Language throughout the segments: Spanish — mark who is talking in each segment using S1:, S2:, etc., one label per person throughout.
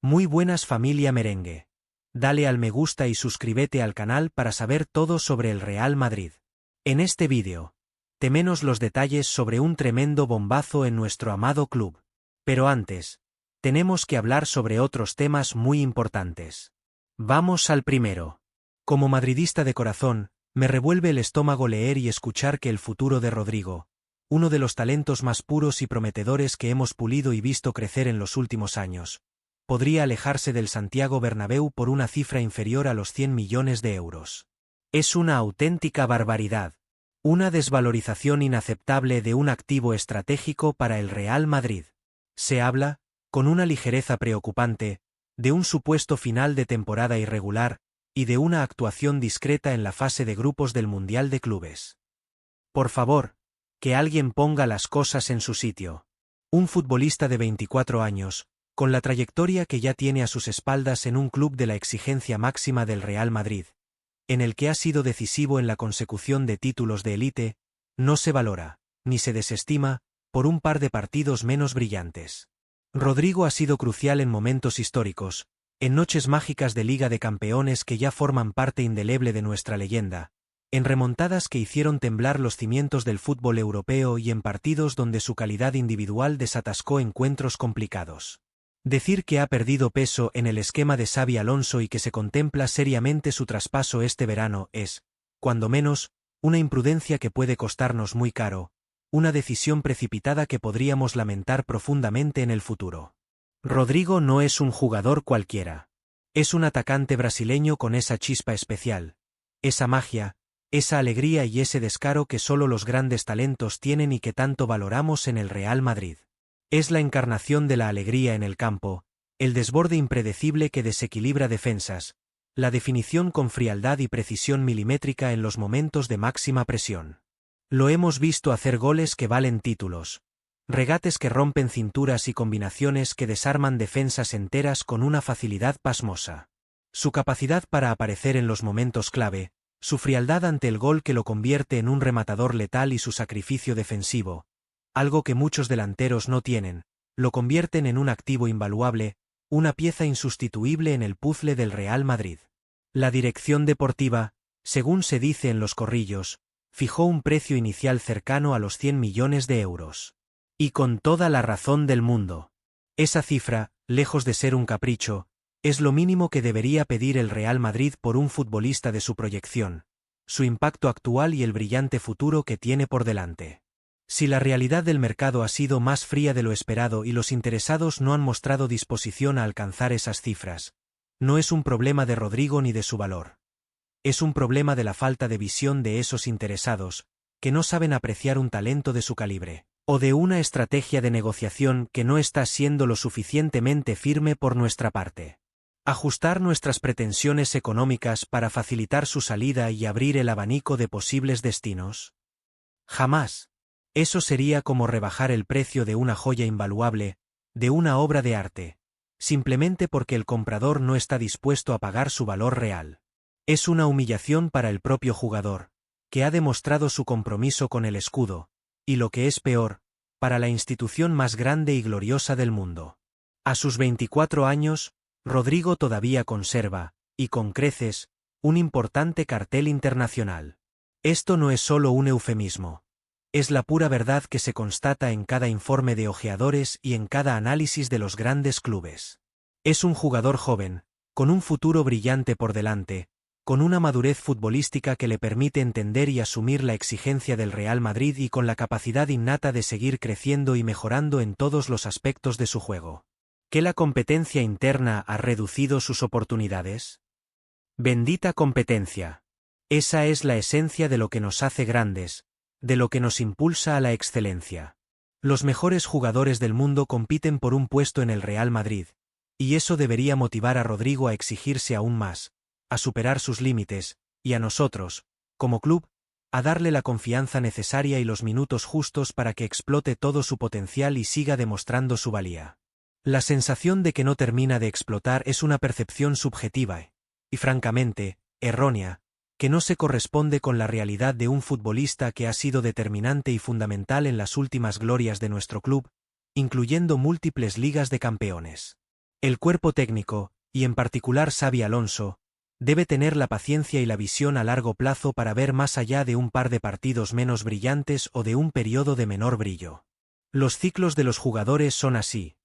S1: Muy buenas familia merengue. Dale al me gusta y suscríbete al canal para saber todo sobre el Real Madrid. En este vídeo, temenos los detalles sobre un tremendo bombazo en nuestro amado club. Pero antes, tenemos que hablar sobre otros temas muy importantes. Vamos al primero. Como madridista de corazón, me revuelve el estómago leer y escuchar que el futuro de Rodrigo, uno de los talentos más puros y prometedores que hemos pulido y visto crecer en los últimos años, podría alejarse del Santiago Bernabéu por una cifra inferior a los 100 millones de euros. Es una auténtica barbaridad. Una desvalorización inaceptable de un activo estratégico para el Real Madrid. Se habla, con una ligereza preocupante, de un supuesto final de temporada irregular, y de una actuación discreta en la fase de grupos del Mundial de Clubes. Por favor, que alguien ponga las cosas en su sitio. Un futbolista de 24 años, con la trayectoria que ya tiene a sus espaldas en un club de la exigencia máxima del Real Madrid, en el que ha sido decisivo en la consecución de títulos de élite, no se valora, ni se desestima, por un par de partidos menos brillantes. Rodrigo ha sido crucial en momentos históricos, en noches mágicas de Liga de Campeones que ya forman parte indeleble de nuestra leyenda, en remontadas que hicieron temblar los cimientos del fútbol europeo y en partidos donde su calidad individual desatascó encuentros complicados. Decir que ha perdido peso en el esquema de Xabi Alonso y que se contempla seriamente su traspaso este verano es, cuando menos, una imprudencia que puede costarnos muy caro, una decisión precipitada que podríamos lamentar profundamente en el futuro. Rodrigo no es un jugador cualquiera. Es un atacante brasileño con esa chispa especial, esa magia, esa alegría y ese descaro que solo los grandes talentos tienen y que tanto valoramos en el Real Madrid. Es la encarnación de la alegría en el campo, el desborde impredecible que desequilibra defensas, la definición con frialdad y precisión milimétrica en los momentos de máxima presión. Lo hemos visto hacer goles que valen títulos, regates que rompen cinturas y combinaciones que desarman defensas enteras con una facilidad pasmosa. Su capacidad para aparecer en los momentos clave, su frialdad ante el gol que lo convierte en un rematador letal y su sacrificio defensivo, algo que muchos delanteros no tienen, lo convierten en un activo invaluable, una pieza insustituible en el puzzle del Real Madrid. La dirección deportiva, según se dice en los corrillos, fijó un precio inicial cercano a los 100 millones de euros. Y con toda la razón del mundo. Esa cifra, lejos de ser un capricho, es lo mínimo que debería pedir el Real Madrid por un futbolista de su proyección, su impacto actual y el brillante futuro que tiene por delante. Si la realidad del mercado ha sido más fría de lo esperado y los interesados no han mostrado disposición a alcanzar esas cifras, no es un problema de Rodrigo ni de su valor. Es un problema de la falta de visión de esos interesados, que no saben apreciar un talento de su calibre, o de una estrategia de negociación que no está siendo lo suficientemente firme por nuestra parte. Ajustar nuestras pretensiones económicas para facilitar su salida y abrir el abanico de posibles destinos. Jamás. Eso sería como rebajar el precio de una joya invaluable, de una obra de arte, simplemente porque el comprador no está dispuesto a pagar su valor real. Es una humillación para el propio jugador, que ha demostrado su compromiso con el escudo, y lo que es peor, para la institución más grande y gloriosa del mundo. A sus 24 años, Rodrigo todavía conserva, y con creces, un importante cartel internacional. Esto no es solo un eufemismo. Es la pura verdad que se constata en cada informe de ojeadores y en cada análisis de los grandes clubes. Es un jugador joven, con un futuro brillante por delante, con una madurez futbolística que le permite entender y asumir la exigencia del Real Madrid y con la capacidad innata de seguir creciendo y mejorando en todos los aspectos de su juego. ¿Que la competencia interna ha reducido sus oportunidades? Bendita competencia. Esa es la esencia de lo que nos hace grandes, de lo que nos impulsa a la excelencia. Los mejores jugadores del mundo compiten por un puesto en el Real Madrid, y eso debería motivar a Rodrigo a exigirse aún más, a superar sus límites, y a nosotros, como club, a darle la confianza necesaria y los minutos justos para que explote todo su potencial y siga demostrando su valía. La sensación de que no termina de explotar es una percepción subjetiva, y francamente, errónea, que no se corresponde con la realidad de un futbolista que ha sido determinante y fundamental en las últimas glorias de nuestro club, incluyendo múltiples ligas de campeones. El cuerpo técnico, y en particular Xabi Alonso, debe tener la paciencia y la visión a largo plazo para ver más allá de un par de partidos menos brillantes o de un periodo de menor brillo. Los ciclos de los jugadores son así.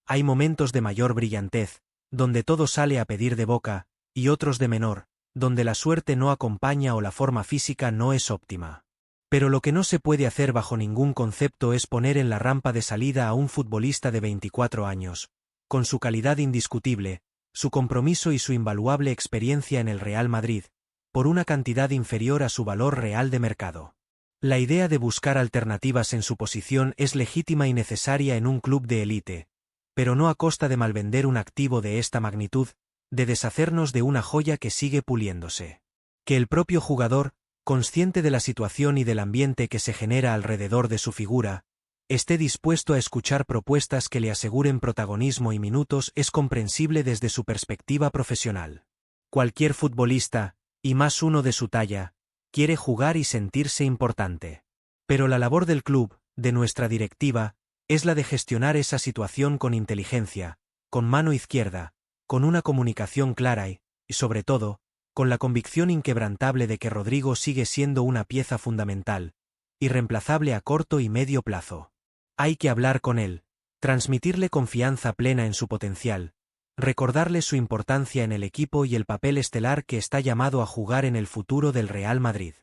S1: Hay momentos de mayor brillantez, donde todo sale a pedir de boca, y otros de menor, donde la suerte no acompaña o la forma física no es óptima. Pero lo que no se puede hacer bajo ningún concepto es poner en la rampa de salida a un futbolista de 24 años, con su calidad indiscutible, su compromiso y su invaluable experiencia en el Real Madrid, por una cantidad inferior a su valor real de mercado. La idea de buscar alternativas en su posición es legítima y necesaria en un club de élite, pero no a costa de malvender un activo de esta magnitud, de deshacernos de una joya que sigue puliéndose. Que el propio jugador, consciente de la situación y del ambiente que se genera alrededor de su figura, esté dispuesto a escuchar propuestas que le aseguren protagonismo y minutos es comprensible desde su perspectiva profesional. Cualquier futbolista, y más uno de su talla, quiere jugar y sentirse importante. Pero la labor del club, de nuestra directiva, es la de gestionar esa situación con inteligencia, con mano izquierda, con una comunicación clara y, sobre todo, con la convicción inquebrantable de que Rodrigo sigue siendo una pieza fundamental, irreemplazable a corto y medio plazo. Hay que hablar con él, transmitirle confianza plena en su potencial, recordarle su importancia en el equipo y el papel estelar que está llamado a jugar en el futuro del Real Madrid.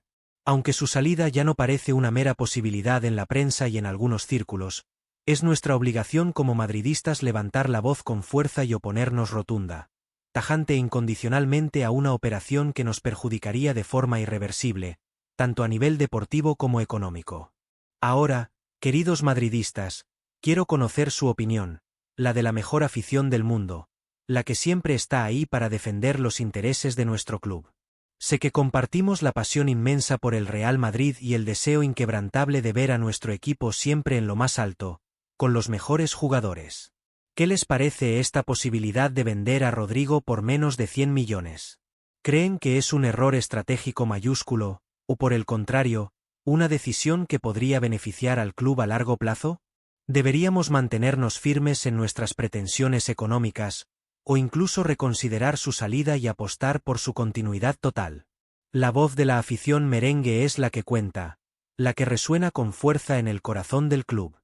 S1: Aunque su salida ya no parece una mera posibilidad en la prensa y en algunos círculos, es nuestra obligación como madridistas levantar la voz con fuerza y oponernos rotunda, tajante e incondicionalmente a una operación que nos perjudicaría de forma irreversible, tanto a nivel deportivo como económico. Ahora, queridos madridistas, quiero conocer su opinión, la de la mejor afición del mundo, la que siempre está ahí para defender los intereses de nuestro club. Sé que compartimos la pasión inmensa por el Real Madrid y el deseo inquebrantable de ver a nuestro equipo siempre en lo más alto, con los mejores jugadores. ¿Qué les parece esta posibilidad de vender a Rodrigo por menos de 100 millones? ¿Creen que es un error estratégico mayúsculo, o por el contrario, una decisión que podría beneficiar al club a largo plazo? ¿Deberíamos mantenernos firmes en nuestras pretensiones económicas, o incluso reconsiderar su salida y apostar por su continuidad total? La voz de la afición merengue es la que cuenta, la que resuena con fuerza en el corazón del club.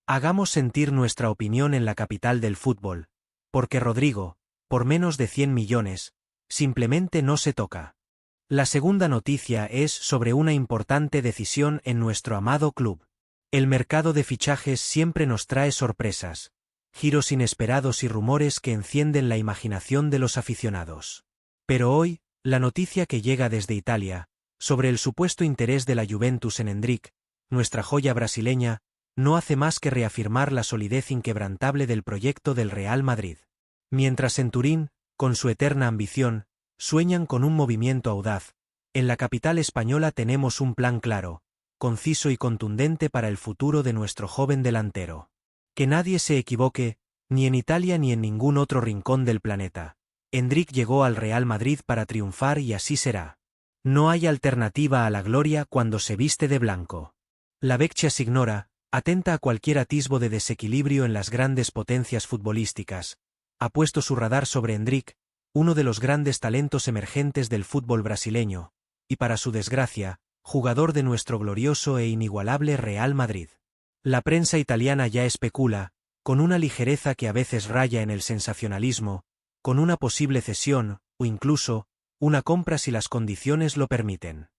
S1: Hagamos sentir nuestra opinión en la capital del fútbol, porque Rodrigo, por menos de 100 millones, simplemente no se toca. La segunda noticia es sobre una importante decisión en nuestro amado club. El mercado de fichajes siempre nos trae sorpresas, giros inesperados y rumores que encienden la imaginación de los aficionados. Pero hoy, la noticia que llega desde Italia, sobre el supuesto interés de la Juventus en Endrick, nuestra joya brasileña, no hace más que reafirmar la solidez inquebrantable del proyecto del Real Madrid. Mientras en Turín, con su eterna ambición, sueñan con un movimiento audaz, en la capital española tenemos un plan claro, conciso y contundente para el futuro de nuestro joven delantero. Que nadie se equivoque, ni en Italia ni en ningún otro rincón del planeta. Endrick llegó al Real Madrid para triunfar y así será. No hay alternativa a la gloria cuando se viste de blanco. La Vecchia Signora, atenta a cualquier atisbo de desequilibrio en las grandes potencias futbolísticas, ha puesto su radar sobre Endrick, uno de los grandes talentos emergentes del fútbol brasileño, y para su desgracia, jugador de nuestro glorioso e inigualable Real Madrid. La prensa italiana ya especula, con una ligereza que a veces raya en el sensacionalismo, con una posible cesión, o incluso, una compra si las condiciones lo permiten.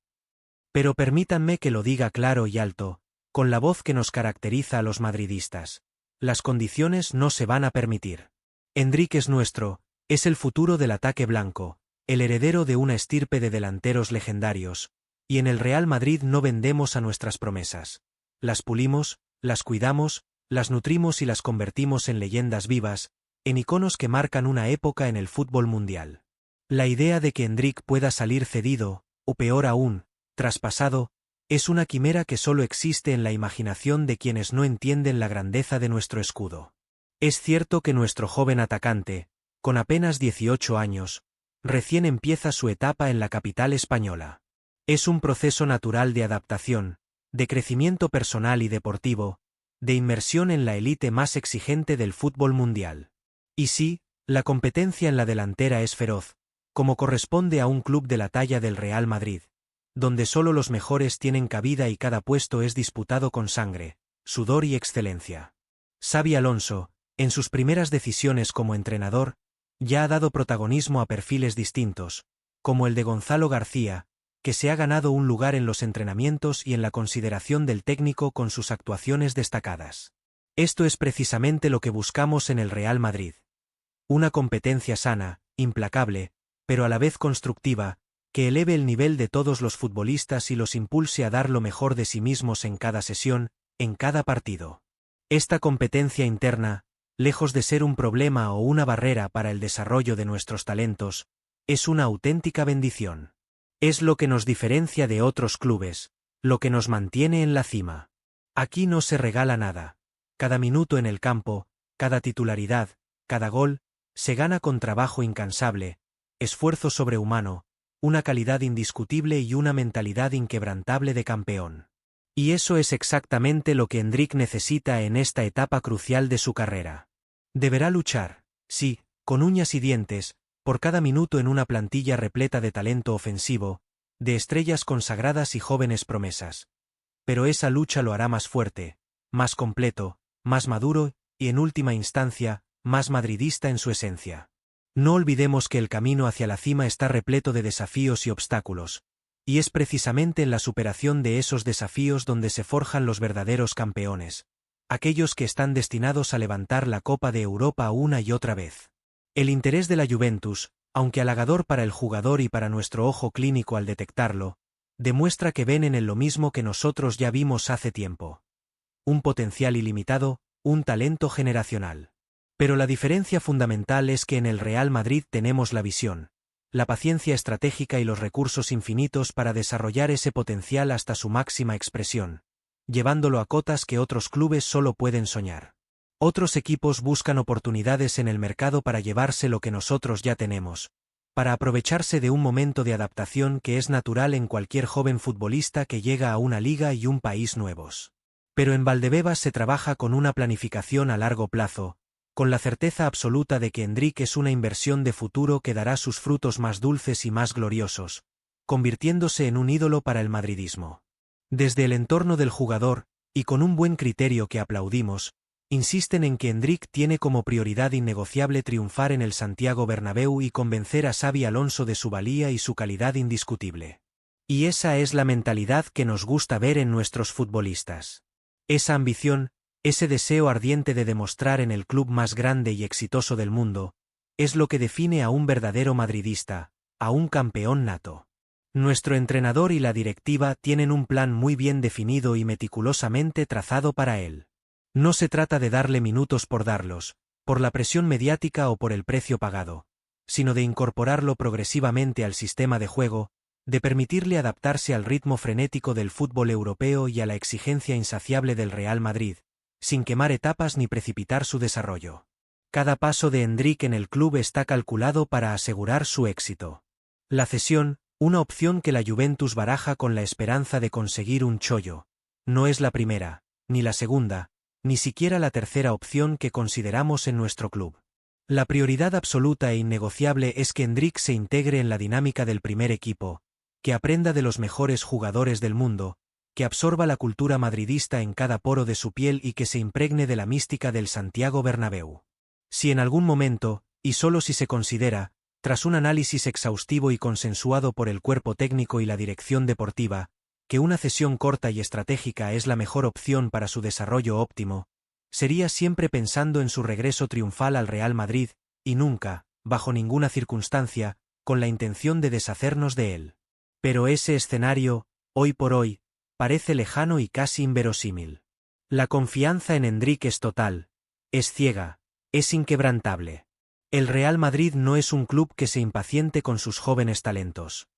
S1: Pero permítanme que lo diga claro y alto, con la voz que nos caracteriza a los madridistas. Las condiciones no se van a permitir. Endrick es nuestro, es el futuro del ataque blanco, el heredero de una estirpe de delanteros legendarios, y en el Real Madrid no vendemos a nuestras promesas. Las pulimos, las cuidamos, las nutrimos y las convertimos en leyendas vivas, en iconos que marcan una época en el fútbol mundial. La idea de que Endrick pueda salir cedido, o peor aún, traspasado, es una quimera que solo existe en la imaginación de quienes no entienden la grandeza de nuestro escudo. Es cierto que nuestro joven atacante, con apenas 18 años, recién empieza su etapa en la capital española. Es un proceso natural de adaptación, de crecimiento personal y deportivo, de inmersión en la élite más exigente del fútbol mundial. Y sí, La competencia en la delantera es feroz, como corresponde a un club de la talla del Real Madrid, donde solo los mejores tienen cabida y cada puesto es disputado con sangre, sudor y excelencia. Xabi Alonso, en sus primeras decisiones como entrenador, ya ha dado protagonismo a perfiles distintos, como el de Gonzalo García, que se ha ganado un lugar en los entrenamientos y en la consideración del técnico con sus actuaciones destacadas. Esto es precisamente lo que buscamos en el Real Madrid. Una competencia sana, implacable, pero a la vez constructiva, que eleve el nivel de todos los futbolistas y los impulse a dar lo mejor de sí mismos en cada sesión, en cada partido. Esta competencia interna, lejos de ser un problema o una barrera para el desarrollo de nuestros talentos, es una auténtica bendición. Es lo que nos diferencia de otros clubes, lo que nos mantiene en la cima. Aquí no se regala nada. Cada minuto en el campo, cada titularidad, cada gol, se gana con trabajo incansable, esfuerzo sobrehumano, una calidad indiscutible y una mentalidad inquebrantable de campeón. Y eso es exactamente lo que Endrick necesita en esta etapa crucial de su carrera. Deberá luchar, sí, con uñas y dientes, por cada minuto en una plantilla repleta de talento ofensivo, de estrellas consagradas y jóvenes promesas. Pero esa lucha lo hará más fuerte, más completo, más maduro y, en última instancia, más madridista en su esencia. No olvidemos que el camino hacia la cima está repleto de desafíos y obstáculos, y es precisamente en la superación de esos desafíos donde se forjan los verdaderos campeones, aquellos que están destinados a levantar la Copa de Europa una y otra vez. El interés de la Juventus, aunque halagador para el jugador y para nuestro ojo clínico al detectarlo, demuestra que ven en él lo mismo que nosotros ya vimos hace tiempo. Un potencial ilimitado, un talento generacional. Pero la diferencia fundamental es que en el Real Madrid tenemos la visión, la paciencia estratégica y los recursos infinitos para desarrollar ese potencial hasta su máxima expresión, llevándolo a cotas que otros clubes solo pueden soñar. Otros equipos buscan oportunidades en el mercado para llevarse lo que nosotros ya tenemos, para aprovecharse de un momento de adaptación que es natural en cualquier joven futbolista que llega a una liga y un país nuevos. Pero en Valdebebas se trabaja con una planificación a largo plazo, con la certeza absoluta de que Endrick es una inversión de futuro que dará sus frutos más dulces y más gloriosos, convirtiéndose en un ídolo para el madridismo. Desde el entorno del jugador, y con un buen criterio que aplaudimos, insisten en que Endrick tiene como prioridad innegociable triunfar en el Santiago Bernabéu y convencer a Xabi Alonso de su valía y su calidad indiscutible. Y esa es la mentalidad que nos gusta ver en nuestros futbolistas. Esa ambición, ese deseo ardiente de demostrar en el club más grande y exitoso del mundo, es lo que define a un verdadero madridista, a un campeón nato. Nuestro entrenador y la directiva tienen un plan muy bien definido y meticulosamente trazado para él. No se trata de darle minutos por darlos, por la presión mediática o por el precio pagado, sino de incorporarlo progresivamente al sistema de juego, de permitirle adaptarse al ritmo frenético del fútbol europeo y a la exigencia insaciable del Real Madrid, sin quemar etapas ni precipitar su desarrollo. Cada paso de Endrick en el club está calculado para asegurar su éxito. La cesión, una opción que la Juventus baraja con la esperanza de conseguir un chollo, no es la primera, ni la segunda, ni siquiera la tercera opción que consideramos en nuestro club. La prioridad absoluta e innegociable es que Endrick se integre en la dinámica del primer equipo, que aprenda de los mejores jugadores del mundo, que absorba la cultura madridista en cada poro de su piel y que se impregne de la mística del Santiago Bernabéu. Si en algún momento, y solo si se considera, tras un análisis exhaustivo y consensuado por el cuerpo técnico y la dirección deportiva, que una cesión corta y estratégica es la mejor opción para su desarrollo óptimo, sería siempre pensando en su regreso triunfal al Real Madrid, y nunca, bajo ninguna circunstancia, con la intención de deshacernos de él. Pero ese escenario, hoy por hoy, parece lejano y casi inverosímil. La confianza en Endrick es total, es ciega, es inquebrantable. El Real Madrid no es un club que se impaciente con sus jóvenes talentos.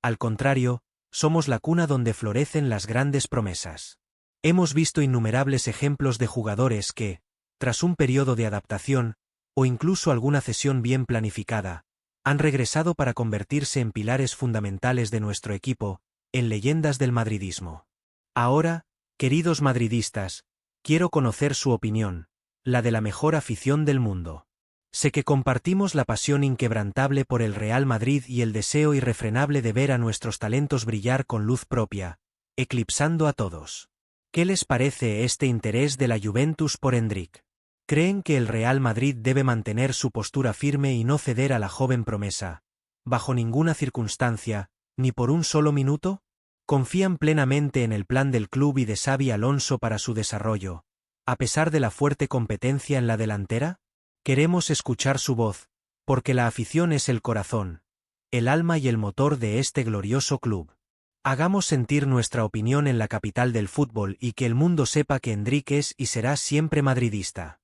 S1: Al contrario, somos la cuna donde florecen las grandes promesas. Hemos visto innumerables ejemplos de jugadores que, tras un periodo de adaptación, o incluso alguna cesión bien planificada, han regresado para convertirse en pilares fundamentales de nuestro equipo, en leyendas del madridismo. Ahora, queridos madridistas, quiero conocer su opinión, la de la mejor afición del mundo. Sé que compartimos la pasión inquebrantable por el Real Madrid y el deseo irrefrenable de ver a nuestros talentos brillar con luz propia, eclipsando a todos. ¿Qué les parece este interés de la Juventus por Endrick? ¿Creen que el Real Madrid debe mantener su postura firme y no ceder a la joven promesa, bajo ninguna circunstancia, ni por un solo minuto? ¿Confían plenamente en el plan del club y de Xabi Alonso para su desarrollo, a pesar de la fuerte competencia en la delantera? Queremos escuchar su voz, porque la afición es el corazón, el alma y el motor de este glorioso club. Hagamos sentir nuestra opinión en la capital del fútbol y que el mundo sepa que Endrick es y será siempre madridista.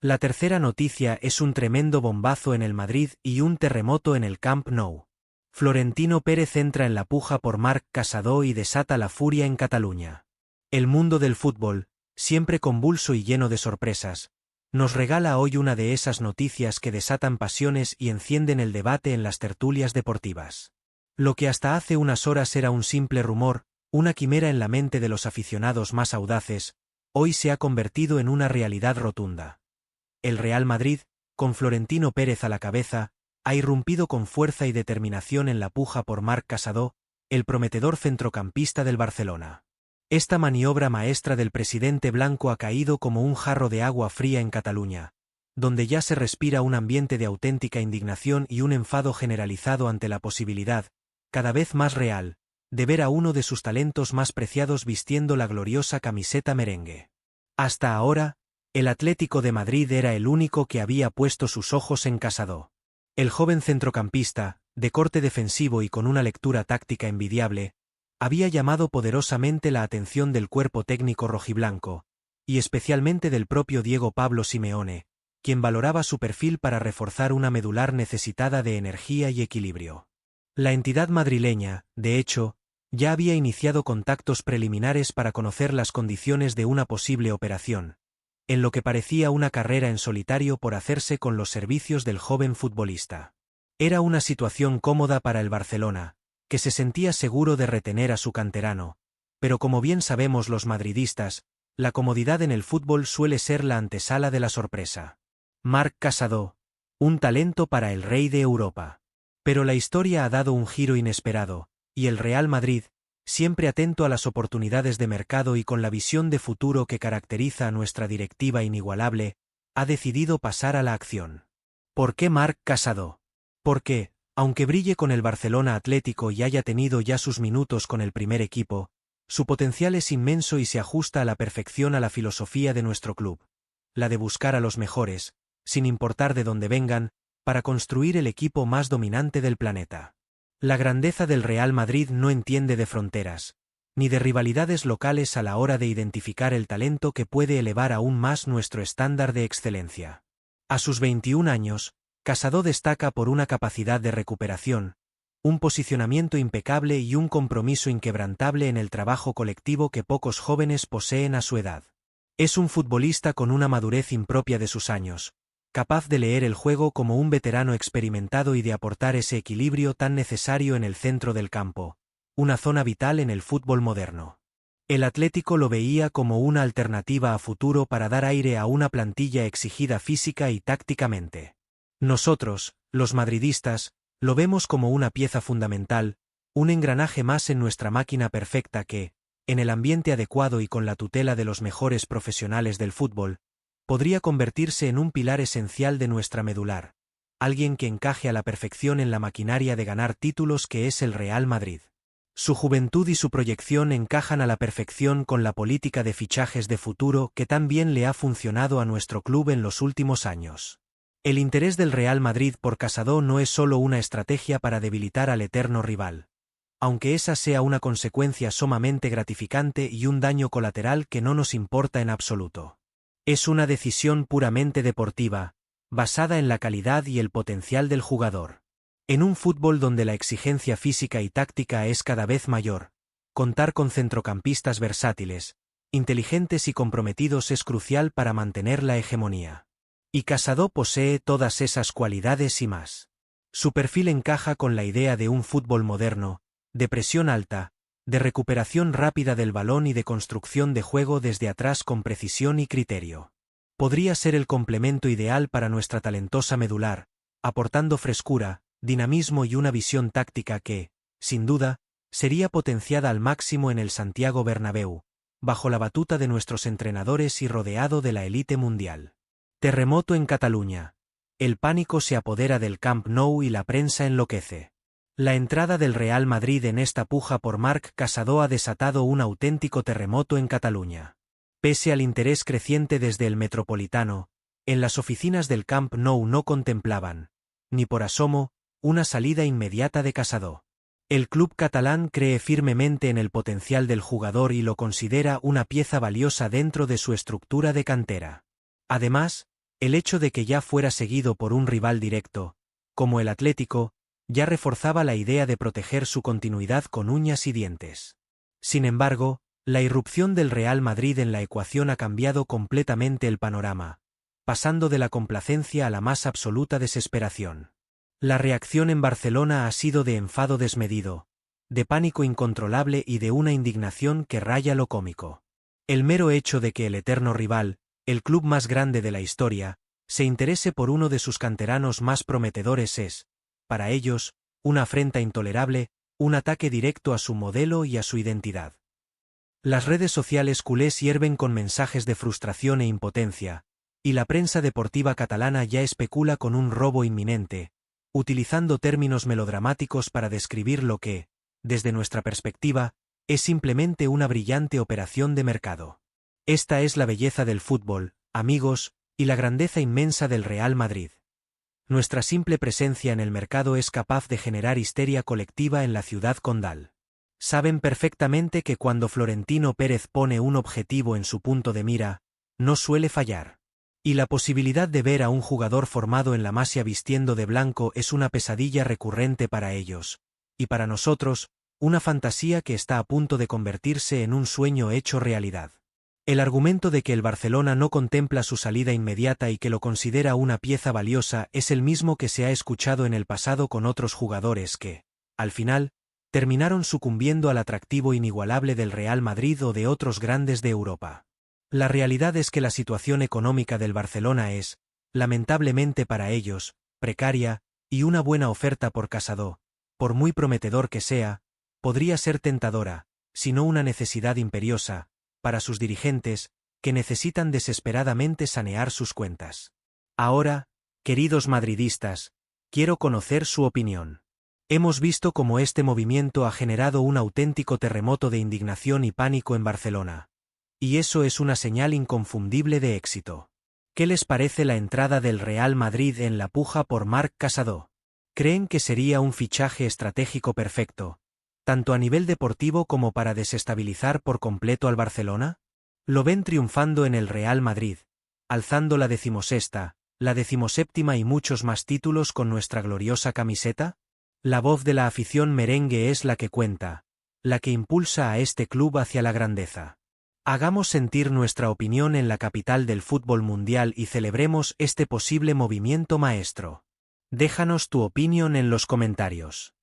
S1: La tercera noticia es un tremendo bombazo en el Madrid y un terremoto en el Camp Nou. Florentino Pérez entra en la puja por Marc Casado y desata la furia en Cataluña. El mundo del fútbol, siempre convulso y lleno de sorpresas, nos regala hoy una de esas noticias que desatan pasiones y encienden el debate en las tertulias deportivas. Lo que hasta hace unas horas era un simple rumor, una quimera en la mente de los aficionados más audaces, hoy se ha convertido en una realidad rotunda. El Real Madrid, con Florentino Pérez a la cabeza, ha irrumpido con fuerza y determinación en la puja por Marc Casado, el prometedor centrocampista del Barcelona. Esta maniobra maestra del presidente blanco ha caído como un jarro de agua fría en Cataluña, donde ya se respira un ambiente de auténtica indignación y un enfado generalizado ante la posibilidad, cada vez más real, de ver a uno de sus talentos más preciados vistiendo la gloriosa camiseta merengue. Hasta ahora, el Atlético de Madrid era el único que había puesto sus ojos en Casado. El joven centrocampista, de corte defensivo y con una lectura táctica envidiable, había llamado poderosamente la atención del cuerpo técnico rojiblanco, y especialmente del propio Diego Pablo Simeone, quien valoraba su perfil para reforzar una medular necesitada de energía y equilibrio. La entidad madrileña, de hecho, ya había iniciado contactos preliminares para conocer las condiciones de una posible operación, en lo que parecía una carrera en solitario por hacerse con los servicios del joven futbolista. Era una situación cómoda para el Barcelona, que se sentía seguro de retener a su canterano, pero como bien sabemos los madridistas, la comodidad en el fútbol suele ser la antesala de la sorpresa. Marc Casado, un talento para el rey de Europa. Pero la historia ha dado un giro inesperado, y el Real Madrid, siempre atento a las oportunidades de mercado y con la visión de futuro que caracteriza a nuestra directiva inigualable, ha decidido pasar a la acción. ¿Por qué Marc Casado? Porque, aunque brille con el Barcelona Atlético y haya tenido ya sus minutos con el primer equipo, su potencial es inmenso y se ajusta a la perfección a la filosofía de nuestro club, la de buscar a los mejores, sin importar de dónde vengan, para construir el equipo más dominante del planeta. La grandeza del Real Madrid no entiende de fronteras, ni de rivalidades locales a la hora de identificar el talento que puede elevar aún más nuestro estándar de excelencia. A sus 21 años, Casado destaca por una capacidad de recuperación, un posicionamiento impecable y un compromiso inquebrantable en el trabajo colectivo que pocos jóvenes poseen a su edad. Es un futbolista con una madurez impropia de sus años, capaz de leer el juego como un veterano experimentado y de aportar ese equilibrio tan necesario en el centro del campo, una zona vital en el fútbol moderno. El Atlético lo veía como una alternativa a futuro para dar aire a una plantilla exigida física y tácticamente. Nosotros, los madridistas, lo vemos como una pieza fundamental, un engranaje más en nuestra máquina perfecta que, en el ambiente adecuado y con la tutela de los mejores profesionales del fútbol, podría convertirse en un pilar esencial de nuestra medular, alguien que encaje a la perfección en la maquinaria de ganar títulos que es el Real Madrid. Su juventud y su proyección encajan a la perfección con la política de fichajes de futuro que tan bien le ha funcionado a nuestro club en los últimos años. El interés del Real Madrid por Casado no es solo una estrategia para debilitar al eterno rival, aunque esa sea una consecuencia sumamente gratificante y un daño colateral que no nos importa en absoluto. Es una decisión puramente deportiva, basada en la calidad y el potencial del jugador. En un fútbol donde la exigencia física y táctica es cada vez mayor, contar con centrocampistas versátiles, inteligentes y comprometidos es crucial para mantener la hegemonía. Y Casado posee todas esas cualidades y más. Su perfil encaja con la idea de un fútbol moderno, de presión alta, de recuperación rápida del balón y de construcción de juego desde atrás con precisión y criterio. Podría ser el complemento ideal para nuestra talentosa medular, aportando frescura, dinamismo y una visión táctica que, sin duda, sería potenciada al máximo en el Santiago Bernabéu, bajo la batuta de nuestros entrenadores y rodeado de la élite mundial. Terremoto en Cataluña. El pánico se apodera del Camp Nou y la prensa enloquece. La entrada del Real Madrid en esta puja por Marc Casado ha desatado un auténtico terremoto en Cataluña. Pese al interés creciente desde el Metropolitano, en las oficinas del Camp Nou no contemplaban, ni por asomo, una salida inmediata de Casado. El club catalán cree firmemente en el potencial del jugador y lo considera una pieza valiosa dentro de su estructura de cantera. Además, el hecho de que ya fuera seguido por un rival directo, como el Atlético, ya reforzaba la idea de proteger su continuidad con uñas y dientes. Sin embargo, la irrupción del Real Madrid en la ecuación ha cambiado completamente el panorama, pasando de la complacencia a la más absoluta desesperación. La reacción en Barcelona ha sido de enfado desmedido, de pánico incontrolable y de una indignación que raya lo cómico. El mero hecho de que el eterno rival, el club más grande de la historia, se interese por uno de sus canteranos más prometedores es, para ellos, una afrenta intolerable, un ataque directo a su modelo y a su identidad. Las redes sociales culés hierven con mensajes de frustración e impotencia, y la prensa deportiva catalana ya especula con un robo inminente, utilizando términos melodramáticos para describir lo que, desde nuestra perspectiva, es simplemente una brillante operación de mercado. Esta es la belleza del fútbol, amigos, y la grandeza inmensa del Real Madrid. Nuestra simple presencia en el mercado es capaz de generar histeria colectiva en la ciudad condal. Saben perfectamente que cuando Florentino Pérez pone un objetivo en su punto de mira, no suele fallar. Y la posibilidad de ver a un jugador formado en la Masia vistiendo de blanco es una pesadilla recurrente para ellos, y para nosotros, una fantasía que está a punto de convertirse en un sueño hecho realidad. El argumento de que el Barcelona no contempla su salida inmediata y que lo considera una pieza valiosa es el mismo que se ha escuchado en el pasado con otros jugadores que, al final, terminaron sucumbiendo al atractivo inigualable del Real Madrid o de otros grandes de Europa. La realidad es que la situación económica del Barcelona es, lamentablemente para ellos, precaria, y una buena oferta por Casado, por muy prometedor que sea, podría ser tentadora, si no una necesidad imperiosa, para sus dirigentes, que necesitan desesperadamente sanear sus cuentas. Ahora, queridos madridistas, quiero conocer su opinión. Hemos visto cómo este movimiento ha generado un auténtico terremoto de indignación y pánico en Barcelona. Y eso es una señal inconfundible de éxito. ¿Qué les parece la entrada del Real Madrid en la puja por Marc Casado? ¿Creen que sería un fichaje estratégico perfecto, tanto a nivel deportivo como para desestabilizar por completo al Barcelona? ¿Lo ven triunfando en el Real Madrid, alzando la 16ª, la 17ª y muchos más títulos con nuestra gloriosa camiseta? La voz de la afición merengue es la que cuenta, la que impulsa a este club hacia la grandeza. Hagamos sentir nuestra opinión en la capital del fútbol mundial y celebremos este posible movimiento maestro. Déjanos tu opinión en los comentarios.